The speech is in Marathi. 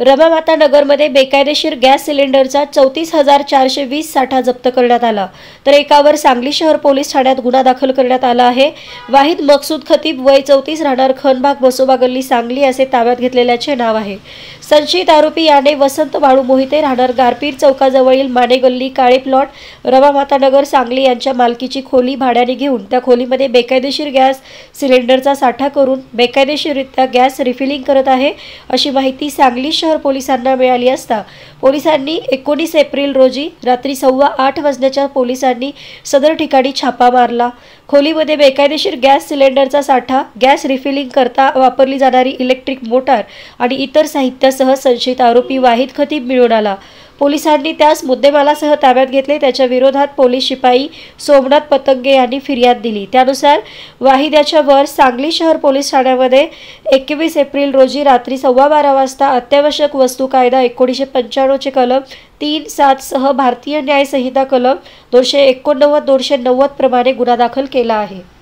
रमामाता नगरमध्ये बेकायदेशीर गॅस सिलेंडरचा 34,420 साठा जप्त करण्यात आला। तर एकावर सांगली शहर पोलीस ठाण्यात गुन्हा दाखल करण्यात आला आहे। वाहिद मकसूद खतीब वय 34 राहणार खनबाग बसोबा गल्ली सांगली असे ताब्यात घेतलेल्याचे नाव आहे। संशयित आरोपी याने वसंत बाळू मोहिते राहणार गारपीट चौकाजवळील माने गल्ली काळे प्लॉट रमामाता नगर सांगली यांच्या मालकीची खोली भाड्याने घेऊन त्या खोलीमध्ये बेकायदेशीर गॅस सिलेंडरचा साठा करून बेकायदेशीररित्या गॅस रिफिलिंग करत आहे अशी माहिती सांगली शहर पोलिसांना मिळाली असता पोलिसांनी 19 एप्रिल रोजी रात्री 8:15 वाजण्याच्या पोलिसांनी सदर ठिकाणी छापा मारला। खोलीमध्ये बेकायदेशीर गॅस सिलेंडरचा साठा, गॅस रिफिलिंग करता वापरली जाणारी इलेक्ट्रिक मोटार आणि इतर साहित्यासह संशयित आरोपी वाहिद खतीब मिळून आला। पोलिसांनी त्यास मुद्देमालासह ताब्यात घेतले। त्याच्या विरोधात पोलीस शिपाई सोमनाथ पतंगे यांनी फिर्याद दिली। त्यानुसार वाहिद याच्यावर सांगली शहर पोलीस ठाण्यामध्ये 21 एप्रिल रोजी रात्री 12:15 वाजता अत्यावश्यक वस्तू कायदा 1995 चे कलम 3-7 सह भारतीय न्याय संहिता कलम 289-290 प्रमाणे गुन्हा दाखल केला आहे।